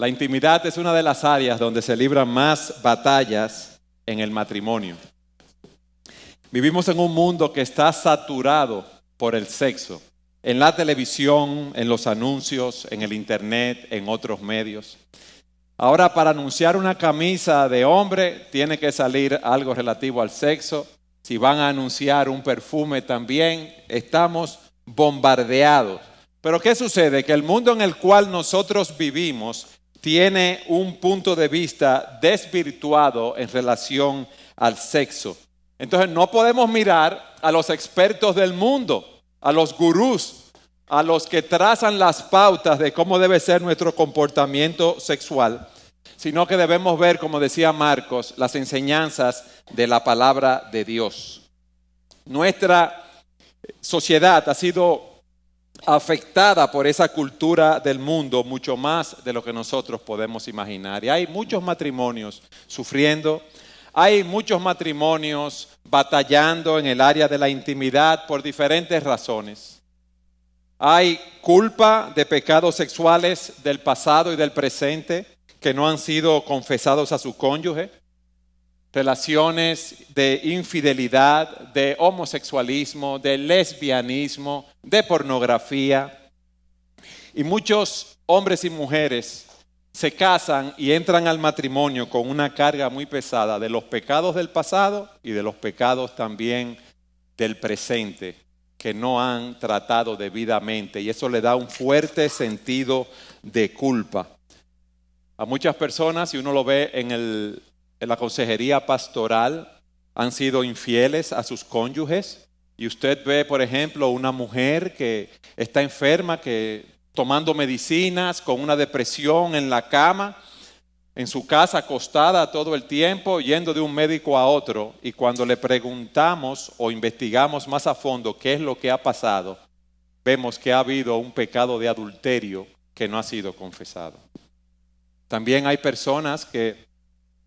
La intimidad es una de las áreas donde se libran más batallas en el matrimonio. Vivimos en un mundo que está saturado por el sexo, en la televisión, en los anuncios, en el internet, en otros medios. Ahora, para anunciar una camisa de hombre, tiene que salir algo relativo al sexo. Si van a anunciar un perfume también, estamos bombardeados. Pero ¿qué sucede? Que el mundo en el cual nosotros vivimos tiene un punto de vista desvirtuado en relación al sexo. Entonces no podemos mirar a los expertos del mundo, a los gurús, a los que trazan las pautas de cómo debe ser nuestro comportamiento sexual, sino que debemos ver, como decía Marcos, las enseñanzas de la palabra de Dios. Nuestra sociedad ha sido afectada por esa cultura del mundo mucho más de lo que nosotros podemos imaginar. Y hay muchos matrimonios sufriendo, hay muchos matrimonios batallando en el área de la intimidad por diferentes razones. Hay culpa de pecados sexuales del pasado y del presente que no han sido confesados a su cónyuge, relaciones de infidelidad, de homosexualismo, de lesbianismo, de pornografía. Y muchos hombres y mujeres se casan y entran al matrimonio con una carga muy pesada de los pecados del pasado y de los pecados también del presente que no han tratado debidamente, y eso le da un fuerte sentido de culpa. A muchas personas, si uno lo ve en la consejería pastoral, han sido infieles a sus cónyuges, y usted ve, por ejemplo, una mujer que está enferma, que tomando medicinas, con una depresión en la cama, en su casa acostada todo el tiempo, yendo de un médico a otro, y cuando le preguntamos o investigamos más a fondo qué es lo que ha pasado, vemos que ha habido un pecado de adulterio que no ha sido confesado. También hay personas que,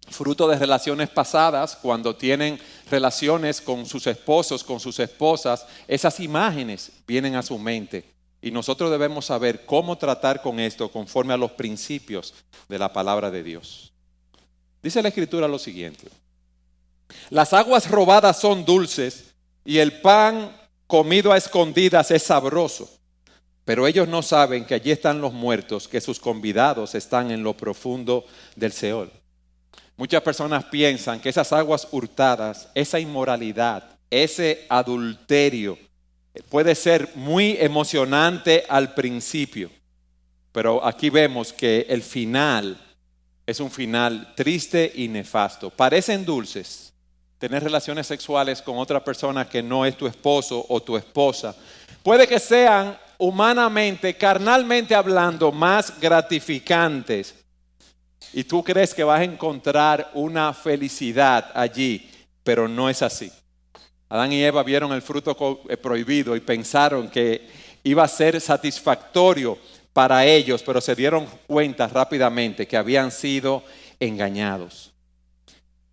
fruto de relaciones pasadas, cuando tienen relaciones con sus esposos, con sus esposas, esas imágenes vienen a su mente. Y nosotros debemos saber cómo tratar con esto conforme a los principios de la palabra de Dios. Dice la Escritura lo siguiente: las aguas robadas son dulces y el pan comido a escondidas es sabroso. Pero ellos no saben que allí están los muertos, que sus convidados están en lo profundo del Seol. Muchas personas piensan que esas aguas hurtadas, esa inmoralidad, ese adulterio, puede ser muy emocionante al principio, pero aquí vemos que el final es un final triste y nefasto. Parecen dulces tener relaciones sexuales con otra persona que no es tu esposo o tu esposa. Puede que sean humanamente, carnalmente hablando, más gratificantes, y tú crees que vas a encontrar una felicidad allí, pero no es así. Adán y Eva vieron el fruto prohibido y pensaron que iba a ser satisfactorio para ellos, pero se dieron cuenta rápidamente que habían sido engañados.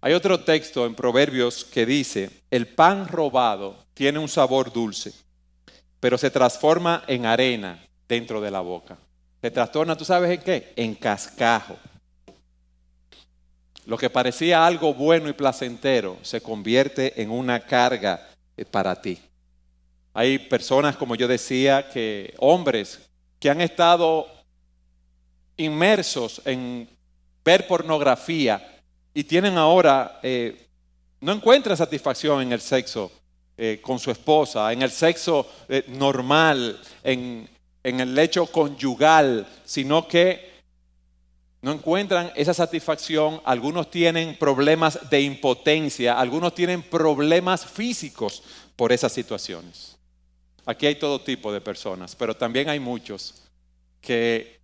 Hay otro texto en Proverbios que dice: el pan robado tiene un sabor dulce, pero se transforma en arena dentro de la boca. Se trastorna, ¿tú sabes en qué? En cascajo. Lo que parecía algo bueno y placentero se convierte en una carga para ti. Hay personas, como yo decía, hombres que han estado inmersos en ver pornografía y tienen ahora, no encuentran satisfacción en el sexo con su esposa, en el sexo normal, en el hecho conyugal, sino que no encuentran esa satisfacción. Algunos tienen problemas de impotencia, algunos tienen problemas físicos por esas situaciones. Aquí hay todo tipo de personas, pero también hay muchos que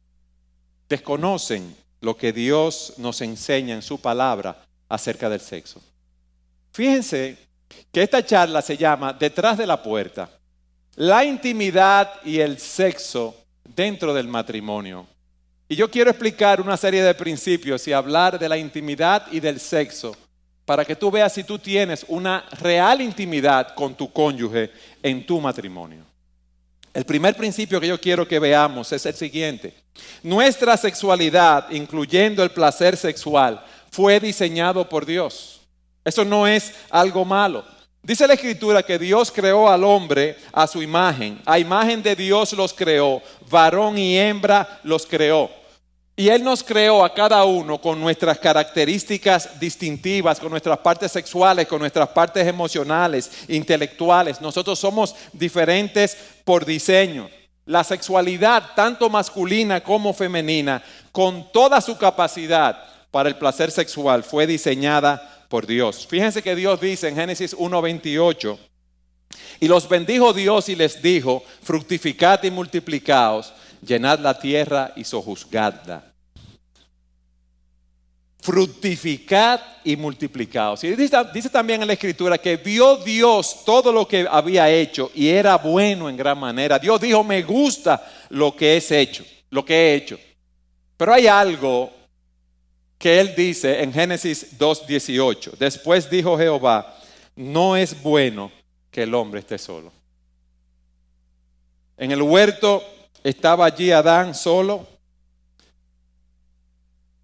desconocen lo que Dios nos enseña en su palabra acerca del sexo. Fíjense que esta charla se llama Detrás de la puerta: la intimidad y el sexo dentro del matrimonio. Y yo quiero explicar una serie de principios y hablar de la intimidad y del sexo para que tú veas si tú tienes una real intimidad con tu cónyuge en tu matrimonio. El primer principio que yo quiero que veamos es el siguiente. Nuestra sexualidad, incluyendo el placer sexual, fue diseñado por Dios. Eso no es algo malo. Dice la Escritura que Dios creó al hombre a su imagen. A imagen de Dios los creó. Varón y hembra los creó. Y Él nos creó a cada uno con nuestras características distintivas, con nuestras partes sexuales, con nuestras partes emocionales, intelectuales. Nosotros somos diferentes por diseño. La sexualidad, tanto masculina como femenina, con toda su capacidad para el placer sexual, fue diseñada por Dios. Fíjense que Dios dice en Génesis 1:28, y los bendijo Dios y les dijo, fructificad y multiplicaos, llenad la tierra y sojuzgadla. Fructificad y multiplicaos. Y dice también en la Escritura que vio Dios todo lo que había hecho y era bueno en gran manera. Dios dijo, me gusta lo que he hecho. Pero hay algo que Él dice en Génesis 2:18. Después dijo Jehová, no es bueno que el hombre esté solo. En el huerto estaba allí Adán solo.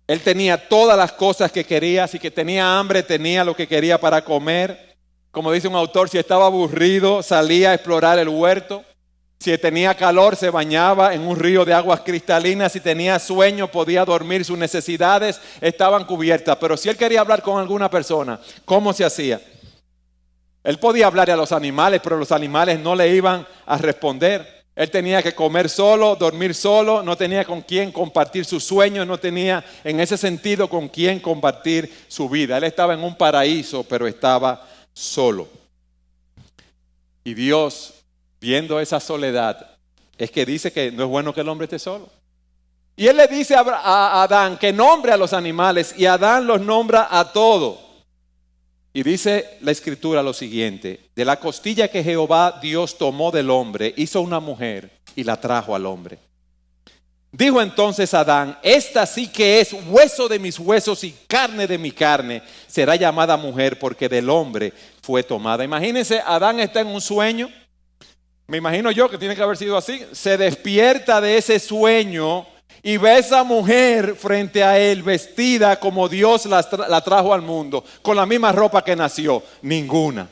Él tenía todas las cosas que quería. Si que tenía hambre, tenía lo que quería para comer. Como dice un autor, si estaba aburrido, salía a explorar el huerto. Si tenía calor, se bañaba en un río de aguas cristalinas. Si tenía sueño, podía dormir. Sus necesidades estaban cubiertas. Pero si él quería hablar con alguna persona, ¿cómo se hacía? Él podía hablar a los animales, pero los animales no le iban a responder. Él tenía que comer solo, dormir solo, no tenía con quién compartir sus sueños, no tenía en ese sentido con quién compartir su vida. Él estaba en un paraíso, pero estaba solo. Y Dios, viendo esa soledad, es que dice que no es bueno que el hombre esté solo. Y Él le dice a Adán que nombre a los animales y Adán los nombra a todos. Y dice la Escritura lo siguiente, de la costilla que Jehová Dios tomó del hombre, hizo una mujer y la trajo al hombre. Dijo entonces Adán, esta sí que es hueso de mis huesos y carne de mi carne, será llamada mujer porque del hombre fue tomada. Imagínense, Adán está en un sueño, me imagino yo que tiene que haber sido así, se despierta de ese sueño y ve a esa mujer frente a él vestida como Dios la trajo al mundo, con la misma ropa que nació, ninguna.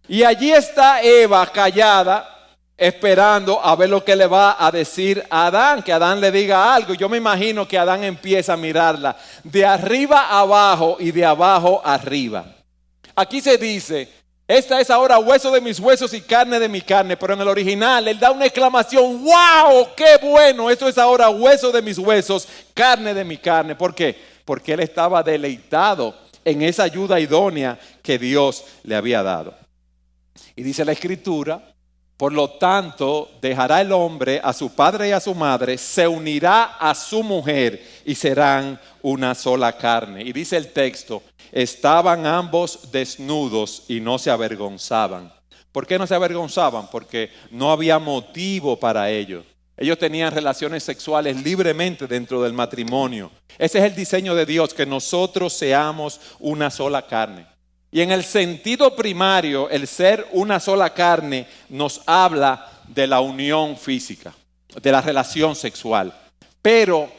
Y allí está Eva callada, esperando a ver lo que le va a decir a Adán, que Adán le diga algo. Yo me imagino que Adán empieza a mirarla de arriba a abajo y de abajo arriba. Aquí se dice, esta es ahora hueso de mis huesos y carne de mi carne, pero en el original él da una exclamación, ¡wow! ¡Qué bueno! Esto es ahora hueso de mis huesos, carne de mi carne. ¿Por qué? Porque él estaba deleitado en esa ayuda idónea que Dios le había dado. Y dice la Escritura, por lo tanto dejará el hombre a su padre y a su madre, se unirá a su mujer y serán una sola carne. Y dice el texto, estaban ambos desnudos y no se avergonzaban. ¿Por qué no se avergonzaban? Porque no había motivo para ello. Ellos tenían relaciones sexuales libremente dentro del matrimonio. Ese es el diseño de Dios, que nosotros seamos una sola carne. Y en el sentido primario, el ser una sola carne nos habla de la unión física, de la relación sexual. Pero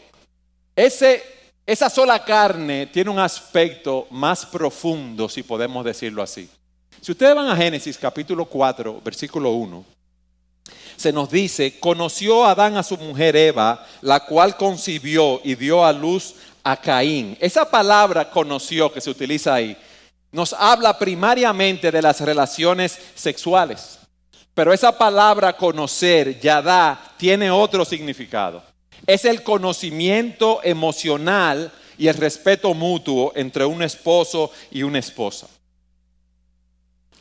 esa sola carne tiene un aspecto más profundo, si podemos decirlo así. Si ustedes van a Génesis capítulo 4, versículo 1, se nos dice, conoció Adán a su mujer Eva, la cual concibió y dio a luz a Caín. Esa palabra conoció que se utiliza ahí, nos habla primariamente de las relaciones sexuales. Pero esa palabra conocer, yadá, tiene otro significado. Es el conocimiento emocional y el respeto mutuo entre un esposo y una esposa.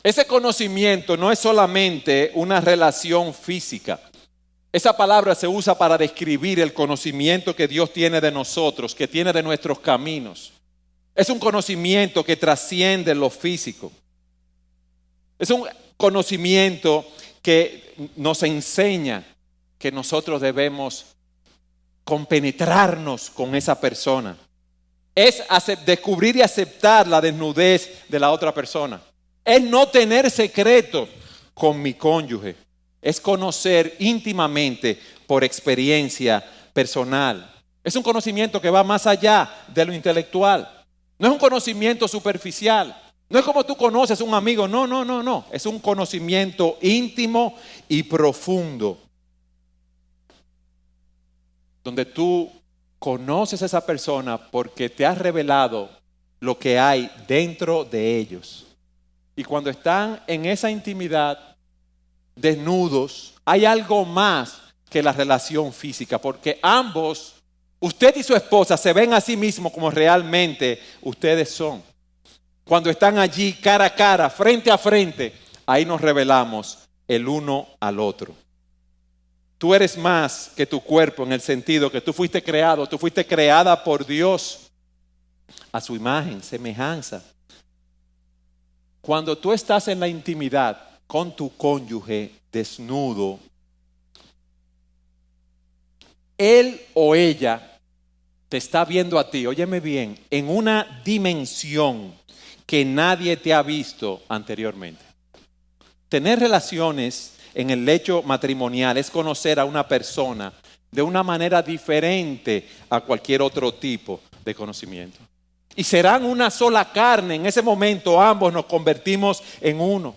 Ese conocimiento no es solamente una relación física. Esa palabra se usa para describir el conocimiento que Dios tiene de nosotros, que tiene de nuestros caminos. Es un conocimiento que trasciende lo físico. Es un conocimiento que nos enseña que nosotros debemos compenetrarnos con esa persona. Es descubrir y aceptar la desnudez de la otra persona. Es no tener secreto con mi cónyuge. Es conocer íntimamente por experiencia personal. Es un conocimiento que va más allá de lo intelectual. No es un conocimiento superficial. No es como tú conoces a un amigo. No, no, no, no. Es un conocimiento íntimo y profundo. Donde tú conoces a esa persona porque te has revelado lo que hay dentro de ellos. Y cuando están en esa intimidad, desnudos, hay algo más que la relación física, porque ambos, usted y su esposa, se ven a sí mismos como realmente ustedes son. Cuando están allí cara a cara, frente a frente, ahí nos revelamos el uno al otro. Tú eres más que tu cuerpo en el sentido que tú fuiste creado, tú fuiste creada por Dios a su imagen, semejanza. Cuando tú estás en la intimidad con tu cónyuge desnudo, él o ella te está viendo a ti, óyeme bien, en una dimensión que nadie te ha visto anteriormente. Tener relaciones en el lecho matrimonial es conocer a una persona de una manera diferente a cualquier otro tipo de conocimiento. Y serán una sola carne. En ese momento ambos nos convertimos en uno.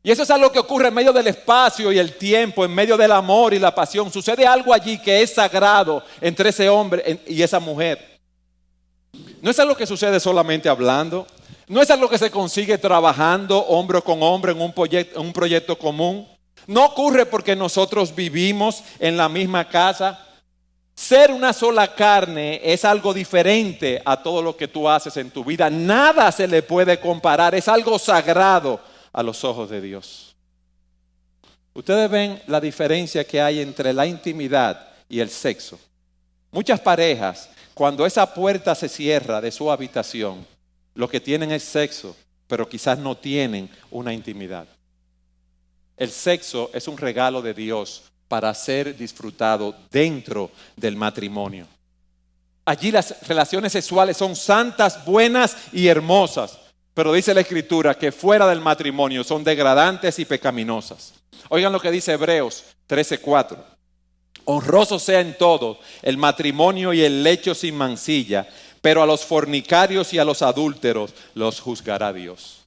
Y eso es algo que ocurre en medio del espacio y el tiempo, en medio del amor y la pasión. Sucede algo allí que es sagrado entre ese hombre y esa mujer. No es algo que sucede solamente hablando. No es algo que se consigue trabajando hombro con hombro en un proyecto común. No ocurre porque nosotros vivimos en la misma casa. Ser una sola carne es algo diferente a todo lo que tú haces en tu vida. Nada se le puede comparar. Es algo sagrado a los ojos de Dios. Ustedes ven la diferencia que hay entre la intimidad y el sexo. Muchas parejas, cuando esa puerta se cierra de su habitación, lo que tienen es sexo, pero quizás no tienen una intimidad. El sexo es un regalo de Dios para ser disfrutado dentro del matrimonio. Allí las relaciones sexuales son santas, buenas y hermosas, pero dice la Escritura que fuera del matrimonio son degradantes y pecaminosas. Oigan lo que dice Hebreos 13:4. Honroso sea en todo el matrimonio y el lecho sin mancilla, pero a los fornicarios y a los adúlteros los juzgará Dios.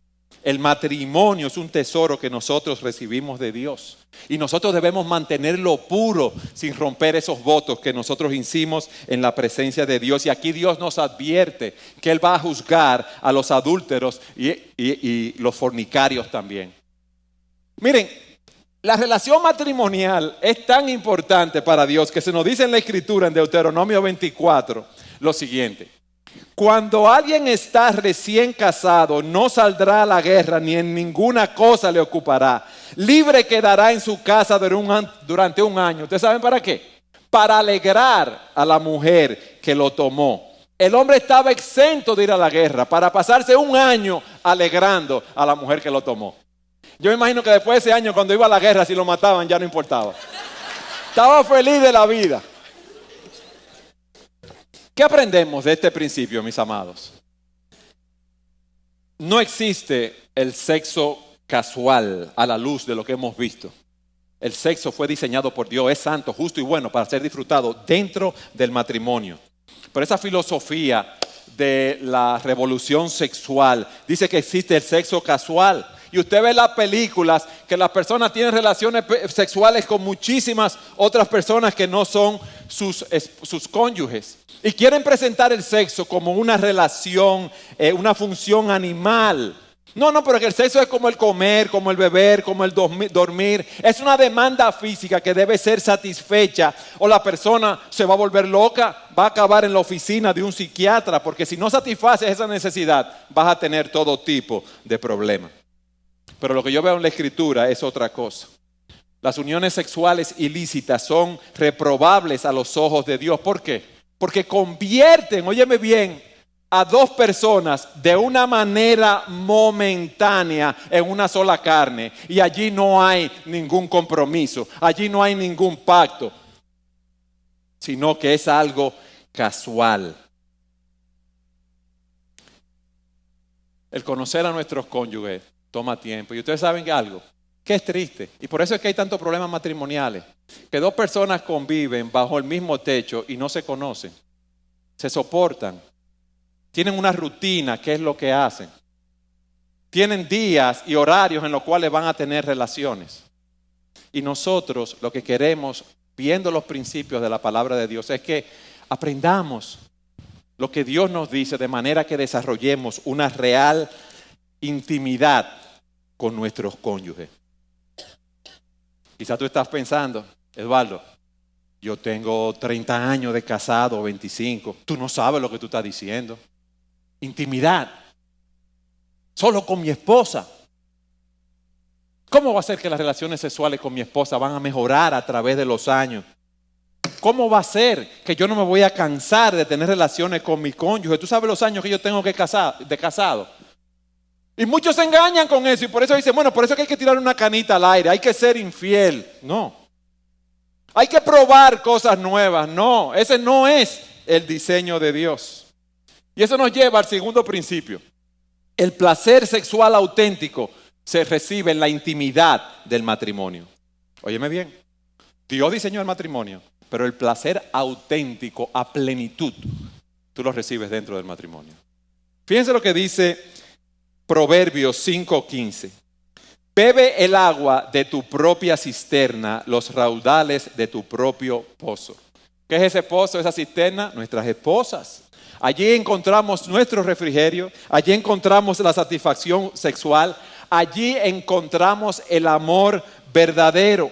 El matrimonio es un tesoro que nosotros recibimos de Dios y nosotros debemos mantenerlo puro sin romper esos votos que nosotros hicimos en la presencia de Dios. Y aquí Dios nos advierte que Él va a juzgar a los adúlteros y los fornicarios también. Miren, la relación matrimonial es tan importante para Dios que se nos dice en la Escritura, en Deuteronomio 24, lo siguiente. Cuando alguien está recién casado, no saldrá a la guerra ni en ninguna cosa le ocupará. Libre quedará en su casa durante un año. ¿Ustedes saben para qué? Para alegrar a la mujer que lo tomó. El hombre estaba exento de ir a la guerra para pasarse un año alegrando a la mujer que lo tomó. Yo me imagino que después de ese año, cuando iba a la guerra, si lo mataban ya no importaba. Estaba feliz de la vida. ¿Qué aprendemos de este principio, mis amados? No existe el sexo casual a la luz de lo que hemos visto. El sexo fue diseñado por Dios, es santo, justo y bueno para ser disfrutado dentro del matrimonio. Pero esa filosofía de la revolución sexual dice que existe el sexo casual. Y usted ve en las películas que las personas tienen relaciones sexuales con muchísimas otras personas que no son sus cónyuges. Y quieren presentar el sexo como una relación, una función animal. No, pero que el sexo es como el comer, como el beber, como el dormir. Es una demanda física que debe ser satisfecha o la persona se va a volver loca, va a acabar en la oficina de un psiquiatra, porque si no satisfaces esa necesidad vas a tener todo tipo de problemas. Pero lo que yo veo en la Escritura es otra cosa. Las uniones sexuales ilícitas son reprobables a los ojos de Dios. ¿Por qué? Porque convierten, óyeme bien, a dos personas de una manera momentánea en una sola carne. Y allí no hay ningún compromiso, allí no hay ningún pacto, sino que es algo casual. El conocer a nuestros cónyuges toma tiempo. Y ustedes saben algo, que es triste. Y por eso es que hay tantos problemas matrimoniales. Que dos personas conviven bajo el mismo techo y no se conocen. Se soportan. Tienen una rutina, que es lo que hacen. Tienen días y horarios en los cuales van a tener relaciones. Y nosotros lo que queremos, viendo los principios de la palabra de Dios, es que aprendamos lo que Dios nos dice de manera que desarrollemos una real intimidad con nuestros cónyuges. Quizás tú estás pensando, Eduardo, yo tengo 30 años de casado, 25. Tú no sabes lo que tú estás diciendo. Intimidad. Solo con mi esposa. ¿Cómo va a ser que las relaciones sexuales con mi esposa van a mejorar a través de los años? ¿Cómo va a ser que yo no me voy a cansar de tener relaciones con mi cónyuge? Tú sabes los años que yo tengo de casado. Y muchos se engañan con eso y por eso dicen, bueno, por eso es que hay que tirar una canita al aire, hay que ser infiel. No. Hay que probar cosas nuevas. No, ese no es el diseño de Dios. Y eso nos lleva al segundo principio. El placer sexual auténtico se recibe en la intimidad del matrimonio. Óyeme bien, Dios diseñó el matrimonio, pero el placer auténtico a plenitud, tú lo recibes dentro del matrimonio. Fíjense lo que dice Proverbios 5:15. Bebe el agua de tu propia cisterna, los raudales de tu propio pozo. ¿Qué es ese pozo, esa cisterna? Nuestras esposas. Allí encontramos nuestro refrigerio, allí encontramos la satisfacción sexual, allí encontramos el amor verdadero.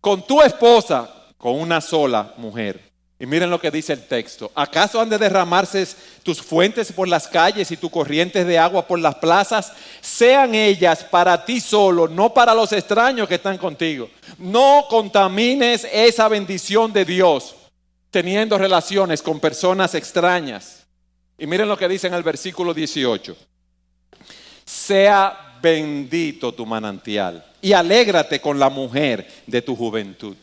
Con tu esposa, con una sola mujer. Y miren lo que dice el texto. ¿Acaso han de derramarse tus fuentes por las calles y tus corrientes de agua por las plazas? Sean ellas para ti solo, no para los extraños que están contigo. No contamines esa bendición de Dios teniendo relaciones con personas extrañas. Y miren lo que dice en el versículo 18. Sea bendito tu manantial y alégrate con la mujer de tu juventud.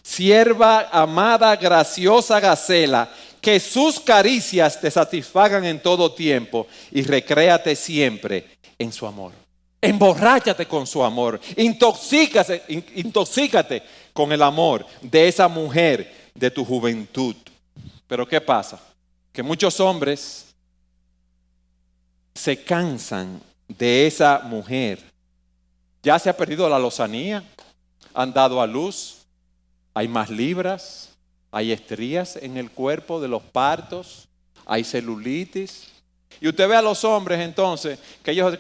Sierva amada, graciosa Gacela, que sus caricias te satisfagan en todo tiempo y recréate siempre en su amor. Emborráchate con su amor, intoxícate con el amor de esa mujer de tu juventud. Pero ¿qué pasa? Que muchos hombres se cansan de esa mujer. Ya se ha perdido la lozanía, han dado a luz. Hay más libras, hay estrías en el cuerpo de los partos, hay celulitis. Y usted ve a los hombres entonces, que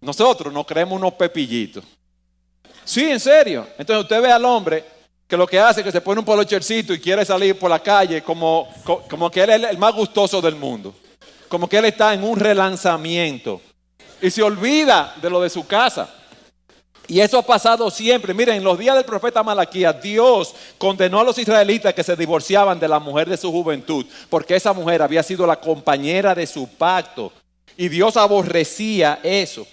nosotros nos creemos unos pepillitos. Sí, en serio. Entonces usted ve al hombre que lo que hace es que se pone un polochercito y quiere salir por la calle como que él es el más gustoso del mundo. Como que él está en un relanzamiento. Y se olvida de lo de su casa. Y eso ha pasado siempre. Miren, en los días del profeta Malaquías, Dios condenó a los israelitas que se divorciaban de la mujer de su juventud, porque esa mujer había sido la compañera de su pacto. Y Dios aborrecía eso.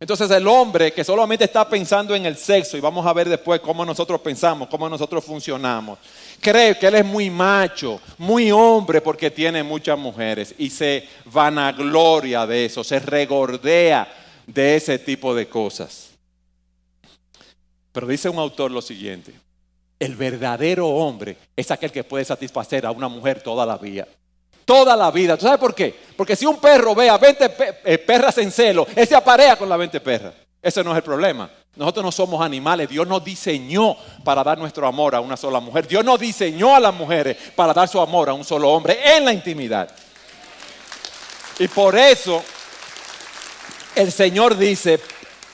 Entonces el hombre que solamente está pensando en el sexo, y vamos a ver después cómo nosotros pensamos, cómo nosotros funcionamos, cree que él es muy macho, muy hombre porque tiene muchas mujeres y se vanagloria de eso, se regordea de ese tipo de cosas. Pero dice un autor lo siguiente: el verdadero hombre es aquel que puede satisfacer a una mujer toda la vida. Toda la vida. ¿Tú sabes por qué? Porque si un perro ve a 20 perras en celo, él se aparea con las 20 perras. Ese no es el problema. Nosotros no somos animales. Dios nos diseñó para dar nuestro amor a una sola mujer. Dios nos diseñó a las mujeres para dar su amor a un solo hombre en la intimidad. Y por eso el Señor dice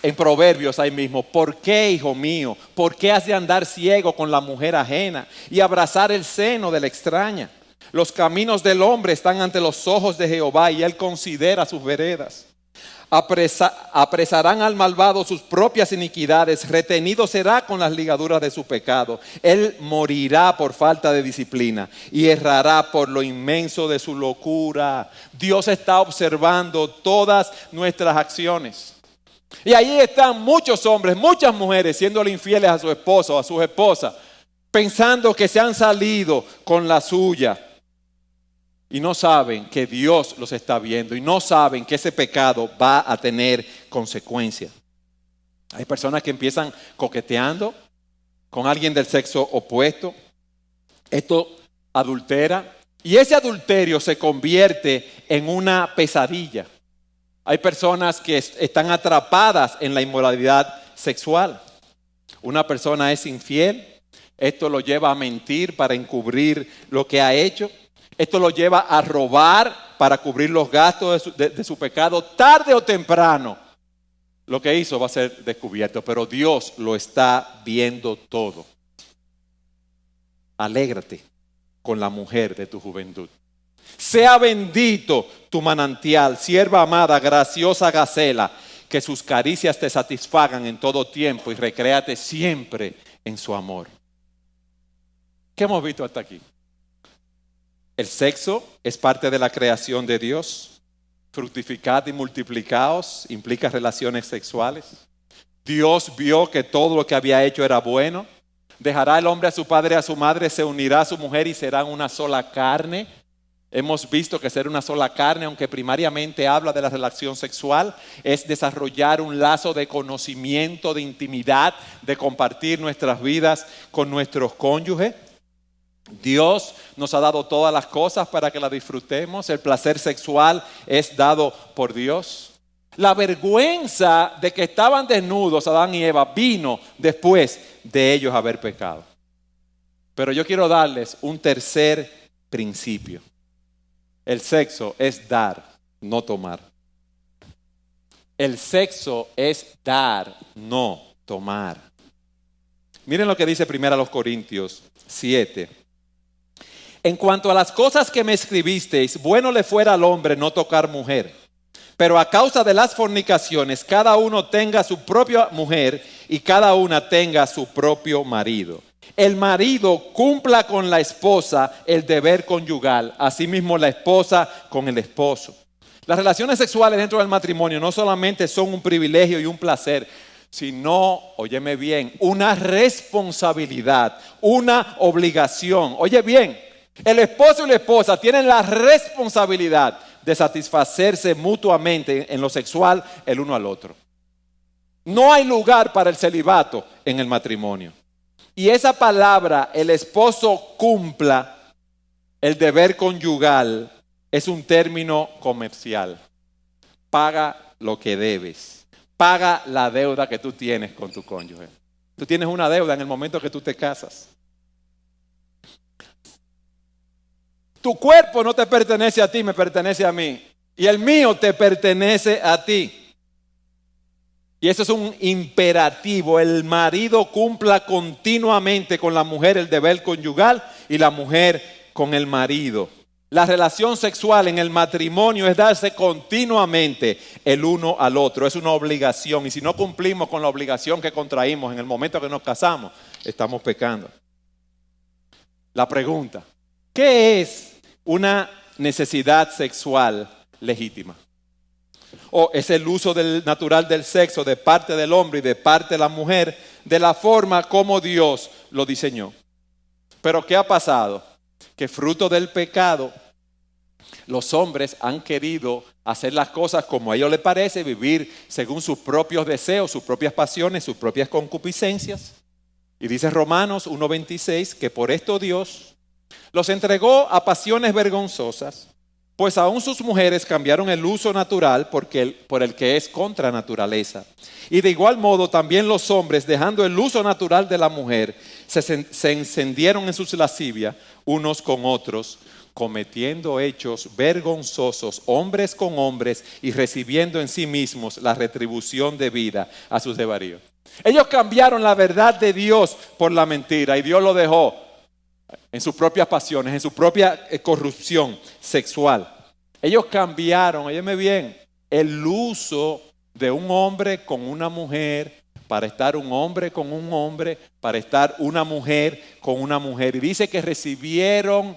en Proverbios ahí mismo: ¿por qué, hijo mío? ¿Por qué has de andar ciego con la mujer ajena y abrazar el seno de la extraña? Los caminos del hombre están ante los ojos de Jehová y él considera sus veredas. Apresarán al malvado sus propias iniquidades, retenido será con las ligaduras de su pecado. Él morirá por falta de disciplina y errará por lo inmenso de su locura. Dios está observando todas nuestras acciones. Y ahí están muchos hombres, muchas mujeres siéndole infieles a su esposo o a sus esposas, pensando que se han salido con la suya. Y no saben que Dios los está viendo y no saben que ese pecado va a tener consecuencias. Hay personas que empiezan coqueteando con alguien del sexo opuesto. Esto adultera. Y ese adulterio se convierte en una pesadilla. Hay personas que están atrapadas en la inmoralidad sexual. Una persona es infiel. Esto lo lleva a mentir para encubrir lo que ha hecho. Esto lo lleva a robar para cubrir los gastos de su pecado. Tarde o temprano, lo que hizo va a ser descubierto, pero Dios lo está viendo todo. Alégrate con la mujer de tu juventud. Sea bendito tu manantial, sierva amada, graciosa Gacela, que sus caricias te satisfagan en todo tiempo y recréate siempre en su amor. ¿Qué hemos visto hasta aquí? El sexo es parte de la creación de Dios. Fructificad y multiplicaos implica relaciones sexuales. Dios vio que todo lo que había hecho era bueno. Dejará el hombre a su padre y a su madre, se unirá a su mujer y serán una sola carne. Hemos visto que ser una sola carne, aunque primariamente habla de la relación sexual, es desarrollar un lazo de conocimiento, de intimidad, de compartir nuestras vidas con nuestros cónyuges. Dios nos ha dado todas las cosas para que las disfrutemos. El placer sexual es dado por Dios. La vergüenza de que estaban desnudos Adán y Eva vino después de ellos haber pecado. Pero yo quiero darles un tercer principio. El sexo es dar, no tomar. El sexo es dar, no tomar. Miren lo que dice 1 Corintios 7. En cuanto a las cosas que me escribisteis, bueno le fuera al hombre no tocar mujer. Pero a causa de las fornicaciones, cada uno tenga su propia mujer y cada una tenga su propio marido. El marido cumpla con la esposa el deber conyugal, asimismo la esposa con el esposo. Las relaciones sexuales dentro del matrimonio no solamente son un privilegio y un placer, sino, óyeme bien, una responsabilidad, una obligación. Oye bien, el esposo y la esposa tienen la responsabilidad de satisfacerse mutuamente en lo sexual el uno al otro. No hay lugar para el celibato en el matrimonio. Y esa palabra, el esposo cumpla el deber conyugal, es un término comercial. Paga lo que debes. Paga la deuda que tú tienes con tu cónyuge. Tú tienes una deuda en el momento que tú te casas. Tu cuerpo no te pertenece a ti, me pertenece a mí. Y el mío te pertenece a ti. Y eso es un imperativo. El marido cumpla continuamente con la mujer el deber conyugal y la mujer con el marido. La relación sexual en el matrimonio es darse continuamente el uno al otro. Es una obligación. Y si no cumplimos con la obligación que contraímos en el momento que nos casamos, estamos pecando. La pregunta, ¿qué es una necesidad sexual legítima? O es el uso natural del sexo de parte del hombre y de parte de la mujer de la forma como Dios lo diseñó. Pero ¿qué ha pasado? Que fruto del pecado, los hombres han querido hacer las cosas como a ellos les parece, vivir según sus propios deseos, sus propias pasiones, sus propias concupiscencias. Y dice Romanos 1:26 que por esto Dios los entregó a pasiones vergonzosas, pues aún sus mujeres cambiaron el uso natural por el que es contra naturaleza. Y de igual modo también los hombres, dejando el uso natural de la mujer, se encendieron en sus lascivias unos con otros, cometiendo hechos vergonzosos, hombres con hombres, y recibiendo en sí mismos la retribución debida a sus desvaríos. Ellos cambiaron la verdad de Dios por la mentira y Dios lo dejó en sus propias pasiones, en su propia corrupción sexual. Ellos cambiaron, óyeme bien, el uso de un hombre con una mujer para estar un hombre con un hombre, para estar una mujer con una mujer. Y dice que recibieron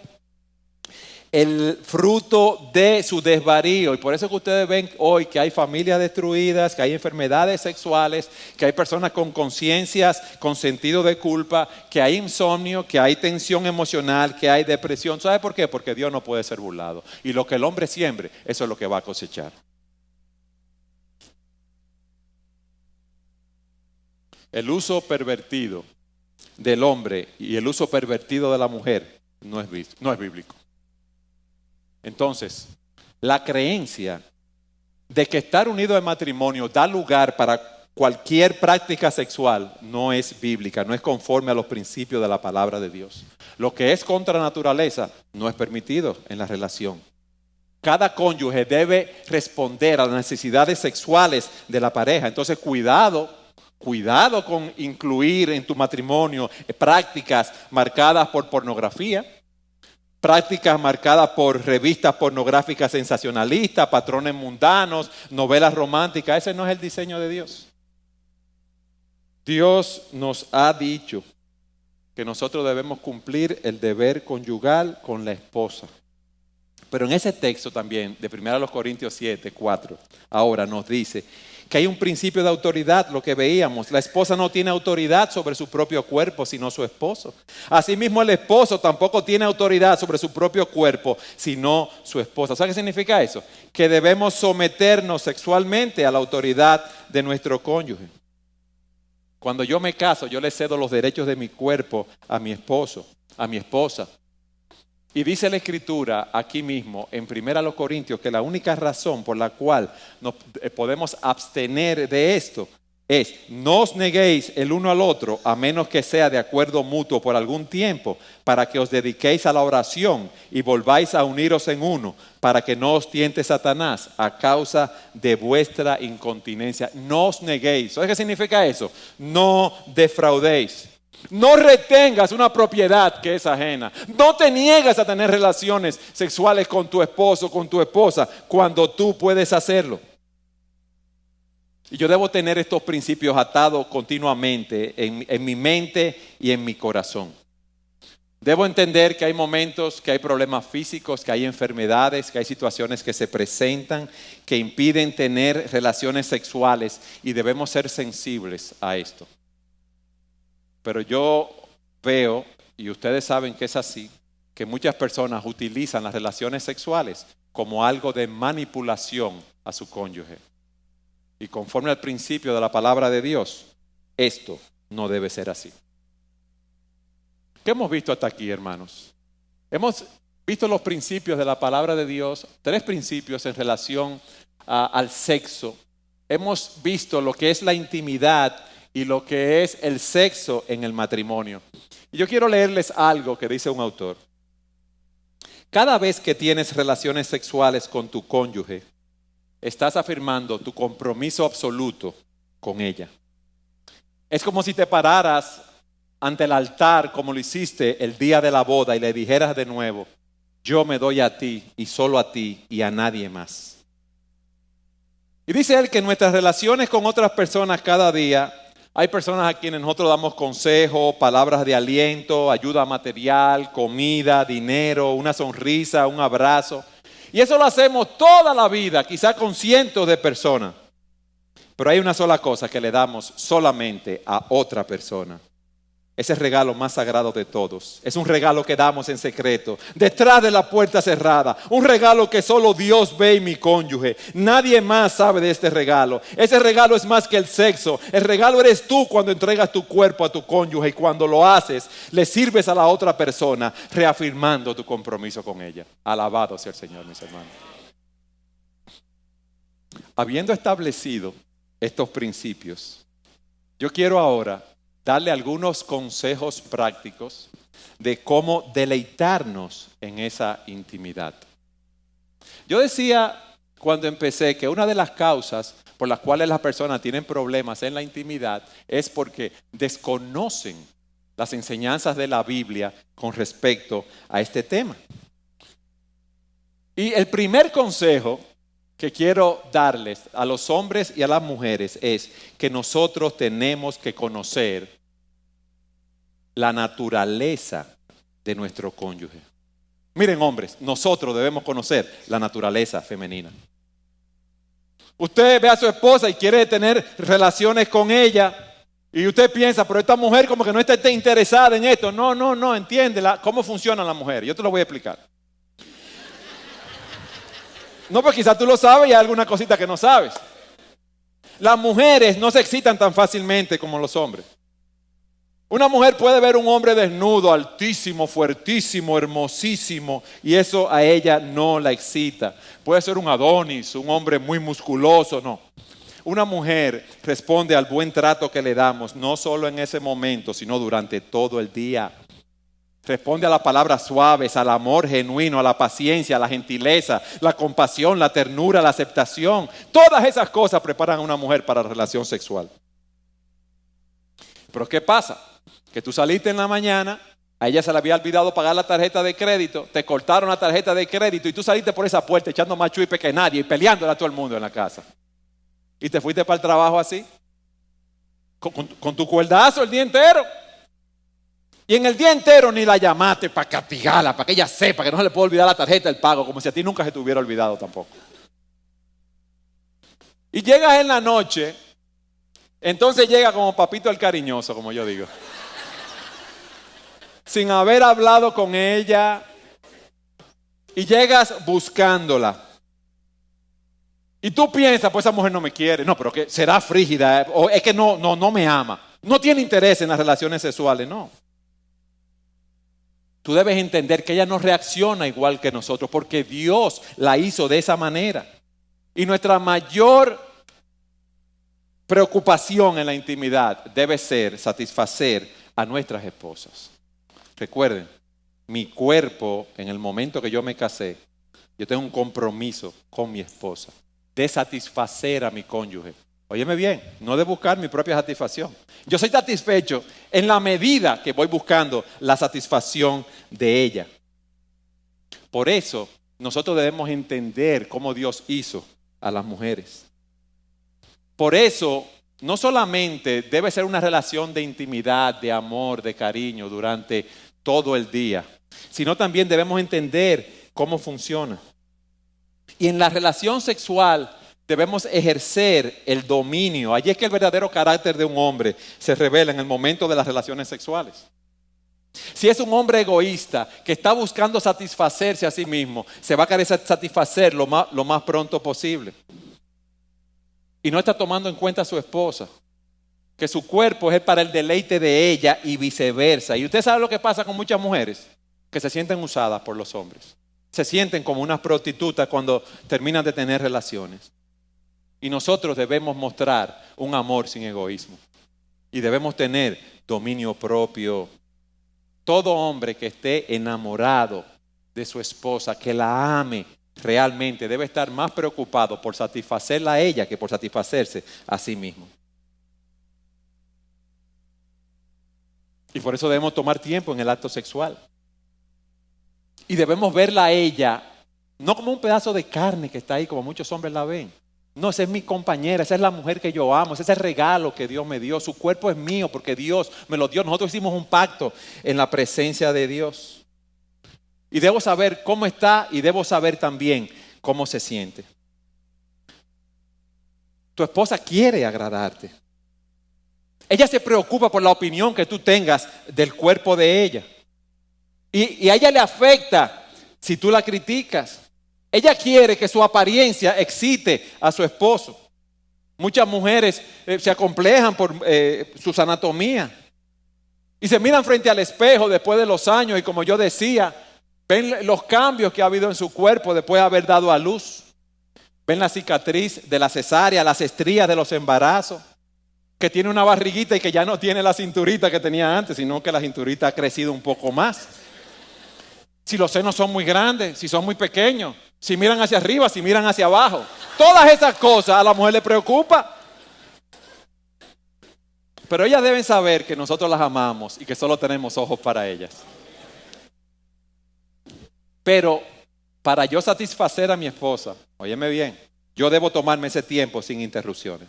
el fruto de su desvarío. Y por eso que ustedes ven hoy que hay familias destruidas, que hay enfermedades sexuales, que hay personas con conciencias, con sentido de culpa, que hay insomnio, que hay tensión emocional, que hay depresión. ¿Sabe por qué? Porque Dios no puede ser burlado. Y lo que el hombre siembre, eso es lo que va a cosechar. el uso pervertido del hombre y el uso pervertido de la mujer no es bíblico. Entonces, la creencia de que estar unido en matrimonio da lugar para cualquier práctica sexual no es bíblica, no es conforme a los principios de la palabra de Dios. Lo que es contra naturaleza no es permitido en la relación. Cada cónyuge debe responder a las necesidades sexuales de la pareja. Entonces, cuidado con incluir en tu matrimonio prácticas marcadas por pornografía, prácticas marcadas por revistas pornográficas sensacionalistas, patrones mundanos, novelas románticas. Ese no es el diseño de Dios. Dios nos ha dicho que nosotros debemos cumplir el deber conyugal con la esposa. Pero en ese texto también, de 1 Corintios 7, 4, ahora nos dice que hay un principio de autoridad, lo que veíamos. La esposa no tiene autoridad sobre su propio cuerpo, sino su esposo. Asimismo, el esposo tampoco tiene autoridad sobre su propio cuerpo, sino su esposa. ¿Sabe qué significa eso? Que debemos someternos sexualmente a la autoridad de nuestro cónyuge. Cuando yo me caso, yo le cedo los derechos de mi cuerpo a mi esposo, a mi esposa. Y dice la Escritura aquí mismo en 1 Corintios que la única razón por la cual nos podemos abstener de esto es: no os neguéis el uno al otro a menos que sea de acuerdo mutuo por algún tiempo, para que os dediquéis a la oración y volváis a uniros en uno, para que no os tiente Satanás a causa de vuestra incontinencia. No os neguéis. ¿Sabes qué significa eso? No defraudéis. No retengas una propiedad que es ajena. No te niegas a tener relaciones sexuales con tu esposo, con tu esposa, cuando tú puedes hacerlo. Y yo debo tener estos principios atados continuamente en mi mente y en mi corazón. Debo entender que hay momentos, que hay problemas físicos, que hay enfermedades, que hay situaciones que se presentan, que impiden tener relaciones sexuales, y debemos ser sensibles a esto. Pero yo veo, y ustedes saben que es así, que muchas personas utilizan las relaciones sexuales como algo de manipulación a su cónyuge. Y conforme al principio de la palabra de Dios, esto no debe ser así. ¿Qué hemos visto hasta aquí, hermanos? Hemos visto los principios de la palabra de Dios, 3 principios en relación al sexo. Hemos visto lo que es la intimidad y lo que es el sexo en el matrimonio. Y yo quiero leerles algo que dice un autor. Cada vez que tienes relaciones sexuales con tu cónyuge, estás afirmando tu compromiso absoluto con ella. Es como si te pararas ante el altar como lo hiciste el día de la boda y le dijeras de nuevo: yo me doy a ti y solo a ti y a nadie más. Y dice él que en nuestras relaciones con otras personas cada día hay personas a quienes nosotros damos consejos, palabras de aliento, ayuda material, comida, dinero, una sonrisa, un abrazo. Y eso lo hacemos toda la vida, quizá con cientos de personas. Pero hay una sola cosa que le damos solamente a otra persona. Ese regalo más sagrado de todos. Es un regalo que damos en secreto, detrás de la puerta cerrada. Un regalo que solo Dios ve y mi cónyuge. Nadie más sabe de este regalo. Ese regalo es más que el sexo. El regalo eres tú cuando entregas tu cuerpo a tu cónyuge, y cuando lo haces, le sirves a la otra persona, reafirmando tu compromiso con ella. Alabado sea el Señor, mis hermanos. Habiendo establecido estos principios, yo quiero ahora darle algunos consejos prácticos de cómo deleitarnos en esa intimidad. Yo decía cuando empecé que una de las causas por las cuales las personas tienen problemas en la intimidad es porque desconocen las enseñanzas de la Biblia con respecto a este tema. Y el primer consejo que quiero darles a los hombres y a las mujeres es que nosotros tenemos que conocer la naturaleza de nuestro cónyuge. Miren, hombres, nosotros debemos conocer la naturaleza femenina. Usted ve a su esposa y quiere tener relaciones con ella y usted piensa, pero esta mujer como que no está interesada en esto. No, entiende cómo funciona la mujer. Yo te lo voy a explicar. No, pues quizás tú lo sabes y hay alguna cosita que no sabes. Las mujeres no se excitan tan fácilmente como los hombres. Una mujer puede ver un hombre desnudo, altísimo, fuertísimo, hermosísimo, y eso a ella no la excita. Puede ser un Adonis, un hombre muy musculoso, no. Una mujer responde al buen trato que le damos, no solo en ese momento, sino durante todo el día. Responde a las palabras suaves, al amor genuino, a la paciencia, a la gentileza, la compasión, la ternura, la aceptación. Todas esas cosas preparan a una mujer para la relación sexual. Pero ¿qué pasa? Que tú saliste en la mañana, a ella se le había olvidado pagar la tarjeta de crédito, te cortaron la tarjeta de crédito y tú saliste por esa puerta echando más chuipe que nadie y peleándole a todo el mundo en la casa. Y te fuiste para el trabajo así, con tu cuerdazo el día entero. Y en el día entero ni la llamaste para castigarla, para que ella sepa que no se le puede olvidar la tarjeta del pago, como si a ti nunca se te hubiera olvidado tampoco. Y llegas en la noche, entonces llega como papito el cariñoso, como yo digo. Sin haber hablado con ella, y llegas buscándola. Y tú piensas, pues esa mujer no me quiere. No, pero que será frígida, o es que no me ama. No tiene interés en las relaciones sexuales, no. Tú debes entender que ella no reacciona igual que nosotros, porque Dios la hizo de esa manera. Y nuestra mayor preocupación en la intimidad debe ser satisfacer a nuestras esposas. Recuerden, mi cuerpo, en el momento que yo me casé, yo tengo un compromiso con mi esposa de satisfacer a mi cónyuge. Óyeme bien, no de buscar mi propia satisfacción. Yo soy satisfecho en la medida que voy buscando la satisfacción de ella. Por eso, nosotros debemos entender cómo Dios hizo a las mujeres. Por eso, no solamente debe ser una relación de intimidad, de amor, de cariño durante todo el día, sino también debemos entender cómo funciona. Y en la relación sexual debemos ejercer el dominio. Allí es que el verdadero carácter de un hombre se revela en el momento de las relaciones sexuales. Si es un hombre egoísta que está buscando satisfacerse a sí mismo, se va a querer satisfacer lo más pronto posible. Y no está tomando en cuenta a su esposa, que su cuerpo es para el deleite de ella y viceversa. Y usted sabe lo que pasa con muchas mujeres, que se sienten usadas por los hombres. Se sienten como unas prostitutas cuando terminan de tener relaciones. Y nosotros debemos mostrar un amor sin egoísmo. Y debemos tener dominio propio. Todo hombre que esté enamorado de su esposa, que la ame realmente, debe estar más preocupado por satisfacerla a ella que por satisfacerse a sí mismo. Y por eso debemos tomar tiempo en el acto sexual. Y debemos verla a ella, no como un pedazo de carne que está ahí, como muchos hombres la ven. No, esa es mi compañera, esa es la mujer que yo amo, ese es el regalo que Dios me dio. Su cuerpo es mío porque Dios me lo dio. Nosotros hicimos un pacto en la presencia de Dios. Y debo saber cómo está y debo saber también cómo se siente. Tu esposa quiere agradarte. Ella se preocupa por la opinión que tú tengas del cuerpo de ella. Y a ella le afecta si tú la criticas. Ella quiere que su apariencia excite a su esposo. Muchas mujeres se acomplejan por sus anatomías. Y se miran frente al espejo después de los años y como yo decía, ven los cambios que ha habido en su cuerpo después de haber dado a luz. Ven la cicatriz de la cesárea, las estrías de los embarazos. Que tiene una barriguita y que ya no tiene la cinturita que tenía antes, sino que la cinturita ha crecido un poco más. Si los senos son muy grandes, si son muy pequeños, si miran hacia arriba, si miran hacia abajo. Todas esas cosas a la mujer le preocupa. Pero ellas deben saber que nosotros las amamos y que solo tenemos ojos para ellas. Pero para yo satisfacer a mi esposa, óyeme bien, yo debo tomarme ese tiempo sin interrupciones.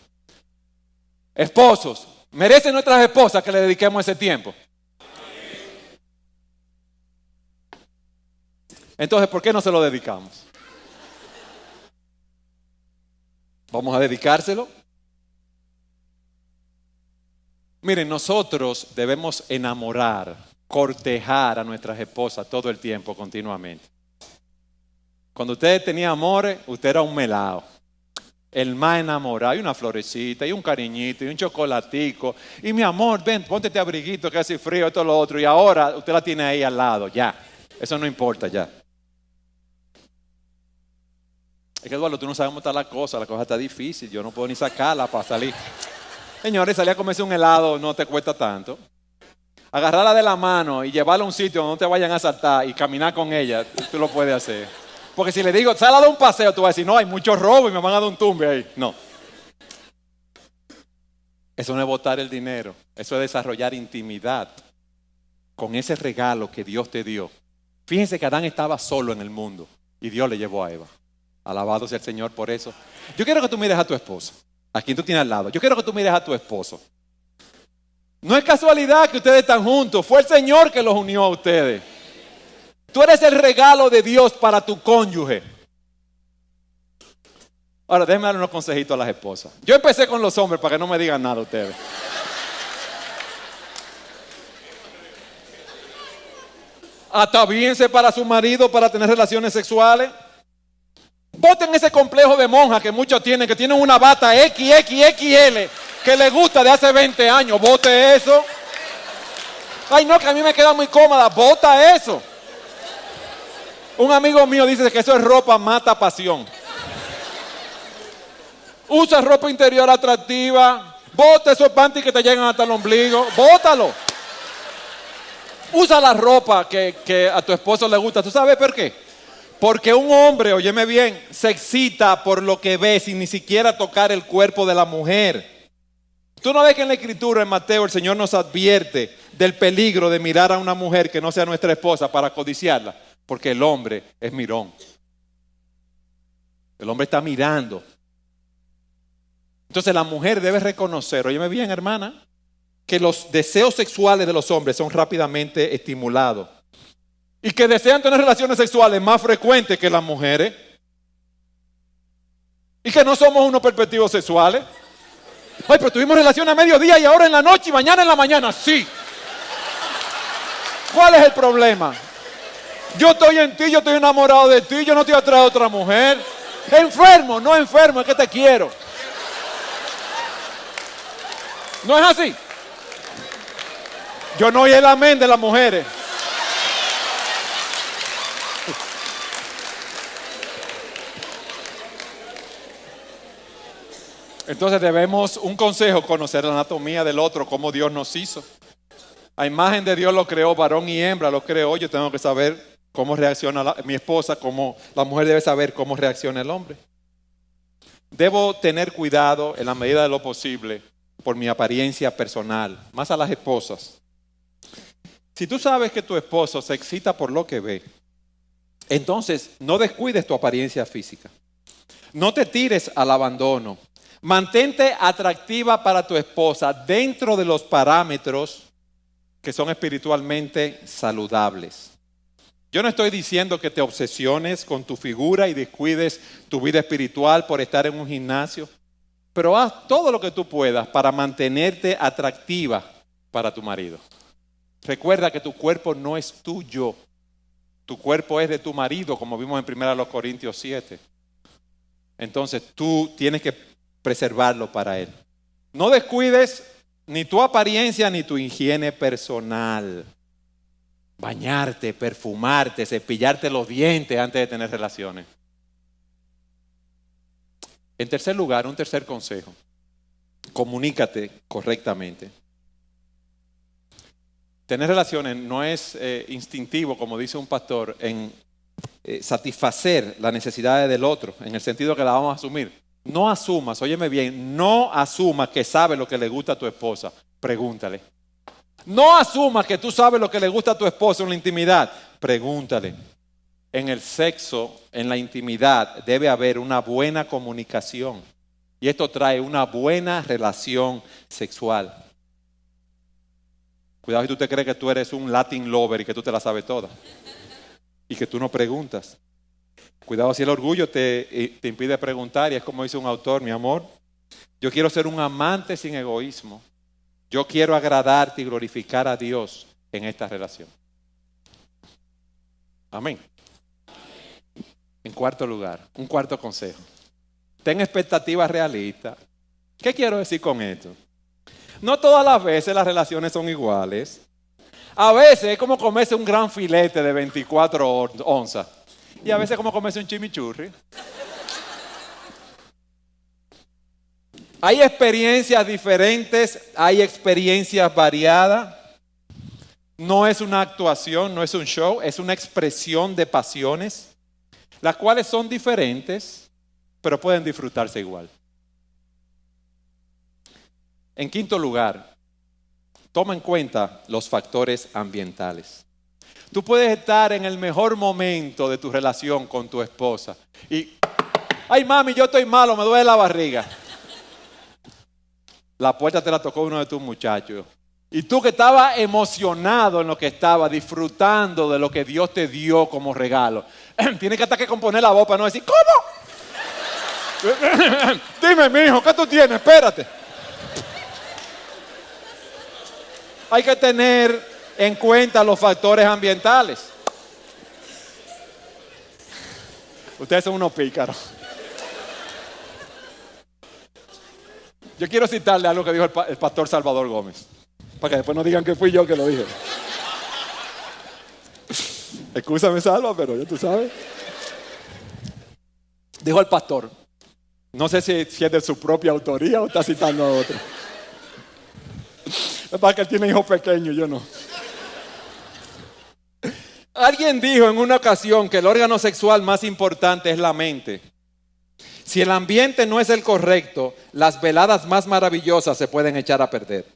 Esposos, ¿merecen nuestras esposas que le dediquemos ese tiempo? Entonces, ¿por qué no se lo dedicamos? ¿Vamos a dedicárselo? Miren, nosotros debemos enamorar, cortejar a nuestras esposas todo el tiempo, continuamente. Cuando usted tenía amores, usted era un melao. el más enamorado, y una florecita, y un cariñito, y un chocolatico, y mi amor, ven, ponte este abriguito que hace frío, esto, lo otro, y ahora usted la tiene ahí al lado, ya, eso no importa ya. Es que Eduardo, tú no sabes cómo está la cosa está difícil, yo no puedo ni sacarla para salir. Señores, salir a comerse un helado no te cuesta tanto. Agarrarla de la mano y llevarla a un sitio donde no te vayan a asaltar y caminar con ella, tú lo puedes hacer. Porque si le digo, sal a dar un paseo, tú vas a decir, no, hay mucho robo y me van a dar un tumbe ahí. No. Eso no es botar el dinero. Eso es desarrollar intimidad con ese regalo que Dios te dio. Fíjense que Adán estaba solo en el mundo y Dios le llevó a Eva. Alabado sea el Señor por eso. Yo quiero que tú mires a tu esposa, a quien tú tienes al lado. Yo quiero que tú mires a tu esposo. No es casualidad que ustedes están juntos. Fue el Señor que los unió a ustedes. Tú eres el regalo de Dios para tu cónyuge. Ahora, déjenme dar unos consejitos a las esposas. Yo empecé con los hombres para que no me digan nada ustedes. Atavíense para su marido para tener relaciones sexuales. Boten ese complejo de monja que muchos tienen, que tienen una bata XXXL que les gusta de hace 20 años. Bote eso. Ay, no, que a mí me queda muy cómoda. Bota eso. Un amigo mío dice que eso es ropa mata pasión. Usa ropa interior atractiva. Bota esos panties que te llegan hasta el ombligo. Bótalo. Usa la ropa que a tu esposo le gusta. ¿Tú sabes por qué? Porque un hombre, óyeme bien, se excita por lo que ve sin ni siquiera tocar el cuerpo de la mujer. Tú no ves que en la Escritura, en Mateo, el Señor nos advierte del peligro de mirar a una mujer que no sea nuestra esposa para codiciarla. Porque el hombre es mirón. El hombre está mirando. Entonces la mujer debe reconocer, óyeme bien, hermana, que los deseos sexuales de los hombres son rápidamente estimulados. Y que desean tener relaciones sexuales más frecuentes que las mujeres. Y que no somos unos perspectivos sexuales. Ay, pero tuvimos relaciones a mediodía y ahora en la noche y mañana en la mañana. Sí. ¿Cuál es el problema? Yo estoy en ti, yo estoy enamorado de ti, yo no estoy atrás de otra mujer. Enfermo, no enfermo, es que te quiero. ¿No es así? Yo no oí el amén de las mujeres. Entonces debemos, un consejo, conocer la anatomía del otro, cómo Dios nos hizo. A imagen de Dios lo creó, varón y hembra lo creó. Yo tengo que saber cómo reacciona mi esposa, cómo la mujer debe saber cómo reacciona el hombre. Debo tener cuidado en la medida de lo posible por mi apariencia personal, más a las esposas. Si tú sabes que tu esposo se excita por lo que ve, entonces no descuides tu apariencia física. No te tires al abandono. Mantente atractiva para tu esposa dentro de los parámetros que son espiritualmente saludables. Yo no estoy diciendo que te obsesiones con tu figura y descuides tu vida espiritual por estar en un gimnasio, pero haz todo lo que tú puedas para mantenerte atractiva para tu marido. Recuerda que tu cuerpo no es tuyo, tu cuerpo es de tu marido, como vimos en 1 Corintios 7. Entonces tú tienes que preservarlo para él. No descuides ni tu apariencia ni tu higiene personal. Bañarte, perfumarte, cepillarte los dientes antes de tener relaciones. En tercer lugar, un tercer consejo. Comunícate correctamente. Tener relaciones no es instintivo, como dice un pastor, en satisfacer las necesidades del otro, en el sentido que la vamos a asumir. No asumas, óyeme bien, no asumas que sabes lo que le gusta a tu esposa. Pregúntale. No asumas que tú sabes lo que le gusta a tu esposa en la intimidad. Pregúntale. En el sexo, en la intimidad, debe haber una buena comunicación. Y esto trae una buena relación sexual. Cuidado si tú te crees que tú eres un Latin lover y que tú te la sabes toda. Y que tú no preguntas. Cuidado si el orgullo te impide preguntar, y es como dice un autor, mi amor, yo quiero ser un amante sin egoísmo. Yo quiero agradarte y glorificar a Dios en esta relación. Amén. En cuarto lugar, un cuarto consejo. ten expectativas realistas. ¿Qué quiero decir con esto? No todas las veces las relaciones son iguales. A veces es como comerse un gran filete de 24 onzas. Y a veces es como comerse un chimichurri. Hay experiencias diferentes, hay experiencias variadas. No es una actuación, no es un show, es una expresión de pasiones, las cuales son diferentes, pero pueden disfrutarse igual. En quinto lugar, toma en cuenta los factores ambientales. Tú puedes estar en el mejor momento de tu relación con tu esposa y, ay mami, yo estoy malo, me duele la barriga. La puerta te la tocó uno de tus muchachos. Y tú que estabas emocionado en lo que estabas, disfrutando de lo que Dios te dio como regalo, tienes que hasta que componer la voz para no decir, ¿cómo? Dime, mijo, ¿qué tú tienes? Espérate. Hay que tener en cuenta los factores ambientales. Ustedes son unos pícaros. Yo quiero citarle algo que dijo el pastor Salvador Gómez, para que después no digan que fui yo que lo dije. Excúsame, Salva, pero ya tú sabes. Dijo el pastor, no sé si es de su propia autoría o está citando a otro. Es para que él tiene hijos pequeños, yo no. Alguien dijo en una ocasión que el órgano sexual más importante es la mente. Si el ambiente no es el correcto, las veladas más maravillosas se pueden echar a perder.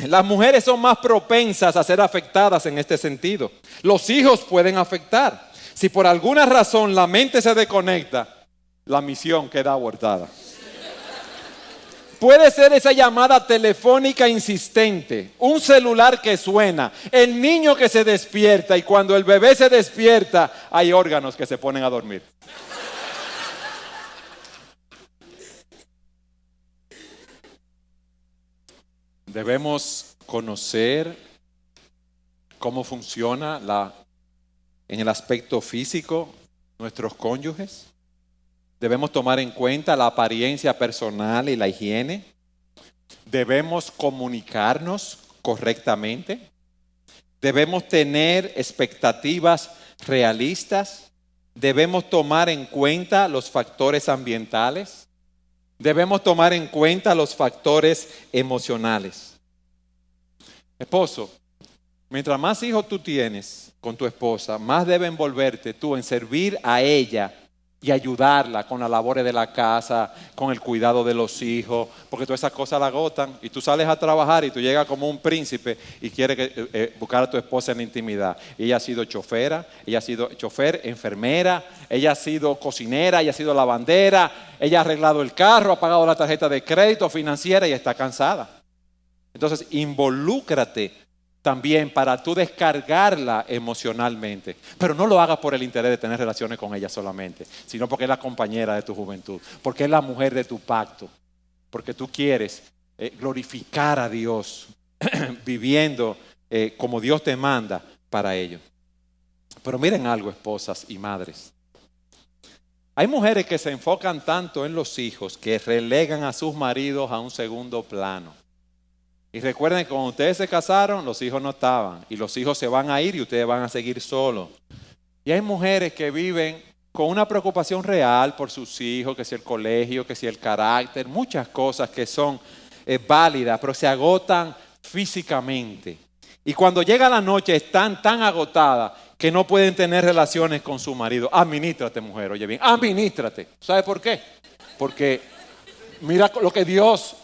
Las mujeres son más propensas a ser afectadas en este sentido. Los hijos pueden afectar. Si por alguna razón la mente se desconecta, la misión queda abortada. Puede ser esa llamada telefónica insistente, un celular que suena, el niño que se despierta y cuando el bebé se despierta hay órganos que se ponen a dormir. Debemos conocer cómo funciona en el aspecto físico nuestros cónyuges. Debemos tomar en cuenta la apariencia personal y la higiene. Debemos comunicarnos correctamente. Debemos tener expectativas realistas. Debemos tomar en cuenta los factores ambientales. Debemos tomar en cuenta los factores emocionales. Esposo, mientras más hijos tú tienes con tu esposa, más debe envolverte tú en servir a ella y ayudarla con las labores de la casa, con el cuidado de los hijos, porque todas esas cosas la agotan y tú sales a trabajar y tú llegas como un príncipe y quieres buscar a tu esposa en la intimidad. Ella ha sido chofera, ella ha sido chofer, enfermera, ella ha sido cocinera, ella ha sido lavandera, ella ha arreglado el carro, ha pagado la tarjeta de crédito financiera y está cansada. Entonces, involúcrate también para tú descargarla emocionalmente. Pero no lo hagas por el interés de tener relaciones con ella solamente, sino porque es la compañera de tu juventud, porque es la mujer de tu pacto, porque tú quieres glorificar a Dios viviendo como Dios te manda para ello. Pero miren algo, esposas y madres. Hay mujeres que se enfocan tanto en los hijos que relegan a sus maridos a un segundo plano. Y recuerden que cuando ustedes se casaron, los hijos no estaban. Y los hijos se van a ir y ustedes van a seguir solos. Y hay mujeres que viven con una preocupación real por sus hijos, que si el colegio, que si el carácter, muchas cosas que son válidas, pero se agotan físicamente. Y cuando llega la noche están tan agotadas que no pueden tener relaciones con su marido. Administrate, mujer, oye bien, administrate. ¿Sabe por qué? Porque mira lo que Dios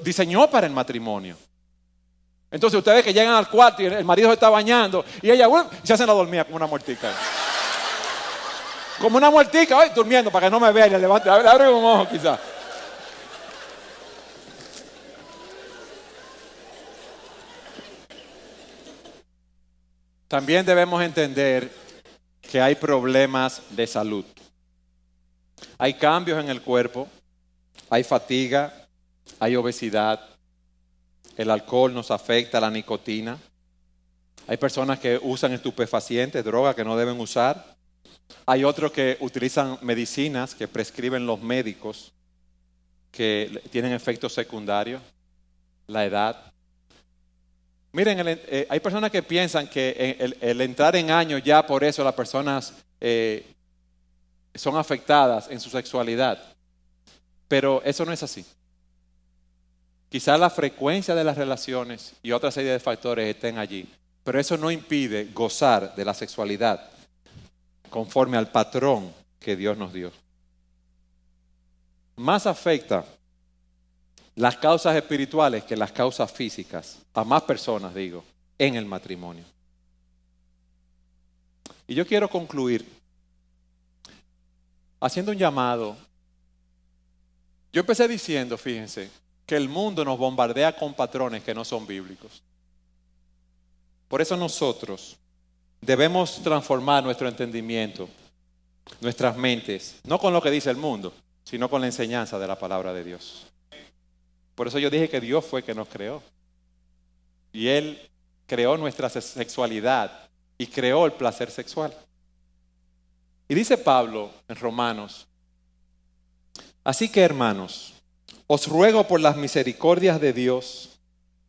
diseñó para el matrimonio. Entonces ustedes que llegan al cuarto y el marido se está bañando y ella se hacen la dormida como una muertica. Como una muertica, ay, durmiendo para que no me vea y le levante, abre un ojo quizás. También debemos entender que hay problemas de salud. Hay cambios en el cuerpo, hay fatiga, hay obesidad, el alcohol nos afecta, la nicotina. Hay personas que usan estupefacientes, drogas que no deben usar. Hay otros que utilizan medicinas que prescriben los médicos que tienen efectos secundarios, la edad. Miren, hay personas que piensan que el entrar en años ya por eso las personas son afectadas en su sexualidad, pero eso no es así. Quizás la frecuencia de las relaciones y otra serie de factores estén allí, pero eso no impide gozar de la sexualidad conforme al patrón que Dios nos dio. Más afecta las causas espirituales que las causas físicas, a más personas, digo, en el matrimonio. Y yo quiero concluir haciendo un llamado. Yo empecé diciendo, fíjense, que el mundo nos bombardea con patrones que no son bíblicos. Por eso nosotros debemos transformar nuestro entendimiento, nuestras mentes, no con lo que dice el mundo, sino con la enseñanza de la palabra de Dios. Por eso yo dije que Dios fue que nos creó. Y Él creó nuestra sexualidad y creó el placer sexual. Y dice Pablo en Romanos: así que, hermanos, os ruego por las misericordias de Dios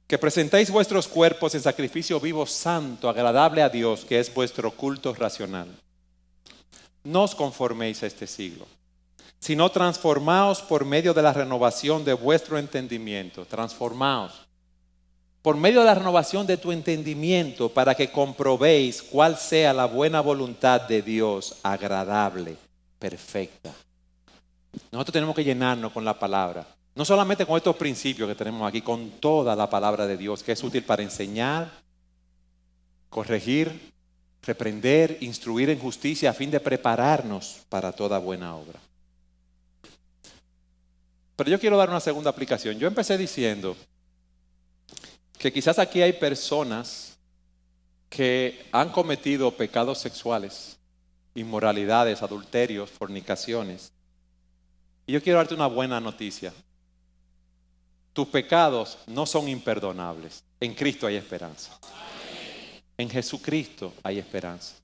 que presentéis vuestros cuerpos en sacrificio vivo, santo, agradable a Dios, que es vuestro culto racional. No os conforméis a este siglo, sino transformaos por medio de la renovación de vuestro entendimiento. Transformaos por medio de la renovación de tu entendimiento, para que comprobéis cuál sea la buena voluntad de Dios, agradable, perfecta. Nosotros tenemos que llenarnos con la palabra. No solamente con estos principios que tenemos aquí, con toda la palabra de Dios, que es útil para enseñar, corregir, reprender, instruir en justicia, a fin de prepararnos para toda buena obra. Pero yo quiero dar una segunda aplicación. Yo empecé diciendo que quizás aquí hay personas que han cometido pecados sexuales, inmoralidades, adulterios, fornicaciones. Y yo quiero darte una buena noticia. Tus pecados no son imperdonables. En Cristo hay esperanza. En Jesucristo hay esperanza.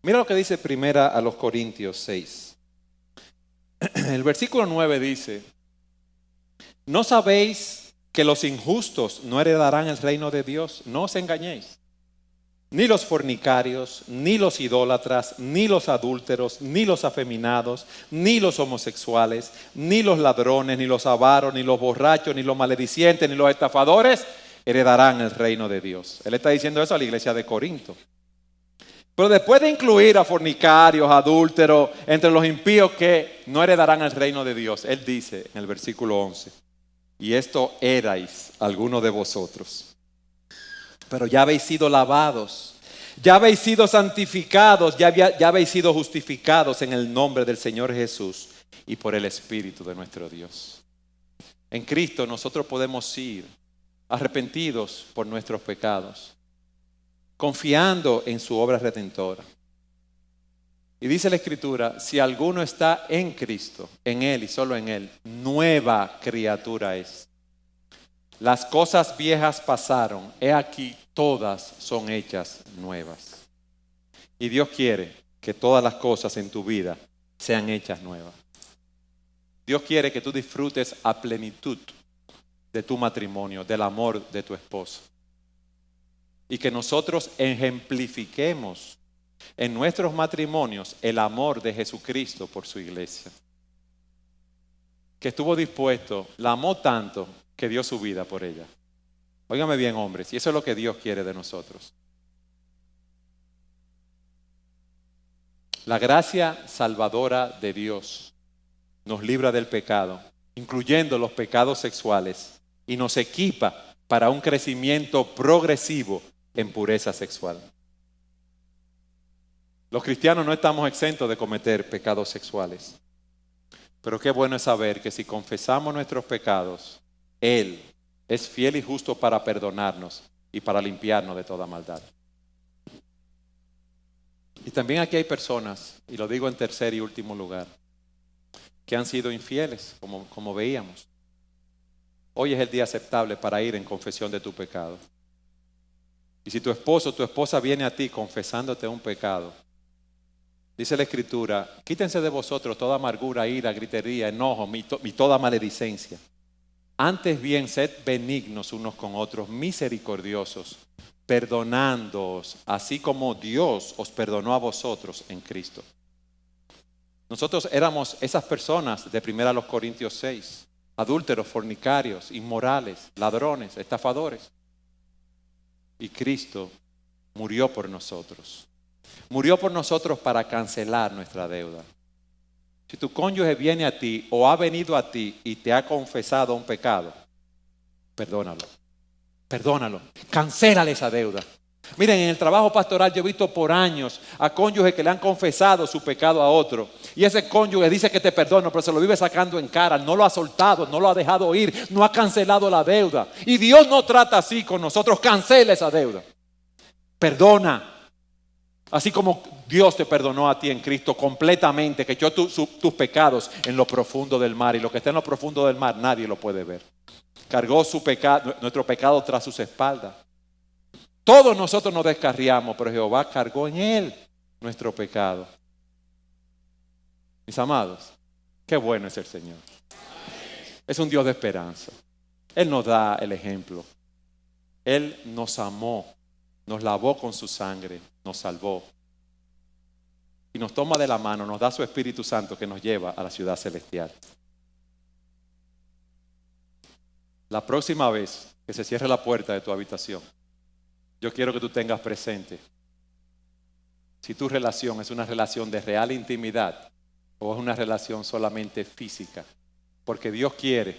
Mira lo que dice primera a los Corintios 6. El versículo 9 dice: ¿no sabéis que los injustos no heredarán el reino de Dios? No os engañéis. Ni los fornicarios, ni los idólatras, ni los adúlteros, ni los afeminados, ni los homosexuales, ni los ladrones, ni los avaros, ni los borrachos, ni los maledicientes, ni los estafadores heredarán el reino de Dios. Él está diciendo eso a la iglesia de Corinto. Pero después de incluir a fornicarios, adúlteros, entre los impíos que no heredarán el reino de Dios, él dice en el versículo 11: y esto erais algunos de vosotros. Pero ya habéis sido lavados, ya habéis sido santificados, ya habéis sido justificados en el nombre del Señor Jesús y por el Espíritu de nuestro Dios. En Cristo nosotros podemos ir arrepentidos por nuestros pecados, confiando en su obra redentora. Y dice la Escritura: si alguno está en Cristo, en Él y solo en Él, nueva criatura es. Las cosas viejas pasaron, he aquí todas son hechas nuevas. Y Dios quiere que todas las cosas en tu vida sean hechas nuevas. Dios quiere que tú disfrutes a plenitud de tu matrimonio, del amor de tu esposo. Y que nosotros ejemplifiquemos en nuestros matrimonios el amor de Jesucristo por su iglesia. Que estuvo dispuesto, la amó tanto que dio su vida por ella. Óigame bien, hombres, y eso es lo que Dios quiere de nosotros. La gracia salvadora de Dios nos libra del pecado, incluyendo los pecados sexuales, y nos equipa para un crecimiento progresivo en pureza sexual. Los cristianos no estamos exentos de cometer pecados sexuales, pero qué bueno es saber que si confesamos nuestros pecados, Él es fiel y justo para perdonarnos y para limpiarnos de toda maldad. Y también aquí hay personas, y lo digo en tercer y último lugar, que han sido infieles, como veíamos. Hoy es el día aceptable para ir en confesión de tu pecado. Y si tu esposo o tu esposa viene a ti confesándote un pecado, Dice la Escritura, quítense de vosotros toda amargura, ira, gritería, enojo y toda maledicencia. Antes bien, sed benignos unos con otros, misericordiosos, perdonándoos, así como Dios os perdonó a vosotros en Cristo. Nosotros éramos esas personas de 1 Corintios 6, adúlteros, fornicarios, inmorales, ladrones, estafadores. Y Cristo murió por nosotros. Murió por nosotros para cancelar nuestra deuda. Si tu cónyuge viene a ti o ha venido a ti y te ha confesado un pecado, perdónalo. Perdónalo. Cancélale esa deuda. Miren, en el trabajo pastoral yo he visto por años a cónyuges que le han confesado su pecado a otro. Y ese cónyuge dice que te perdono, pero se lo vive sacando en cara. No lo ha soltado, no lo ha dejado ir, no ha cancelado la deuda. Y Dios no trata así con nosotros. Cancela esa deuda. Perdona. Así como Dios te perdonó a ti en Cristo completamente, que echó tus pecados en lo profundo del mar. Y lo que está en lo profundo del mar nadie lo puede ver. Cargó su pecado, nuestro pecado tras sus espaldas. Todos nosotros nos descarriamos, pero Jehová cargó en él nuestro pecado. Mis amados, qué bueno es el Señor. Es un Dios de esperanza. Él nos da el ejemplo. Él nos amó, nos lavó con su sangre, nos salvó. Y nos toma de la mano, nos da su Espíritu Santo que nos lleva a la ciudad celestial. La próxima vez que se cierre la puerta de tu habitación, yo quiero que tú tengas presente si tu relación es una relación de real intimidad o es una relación solamente física. Porque Dios quiere,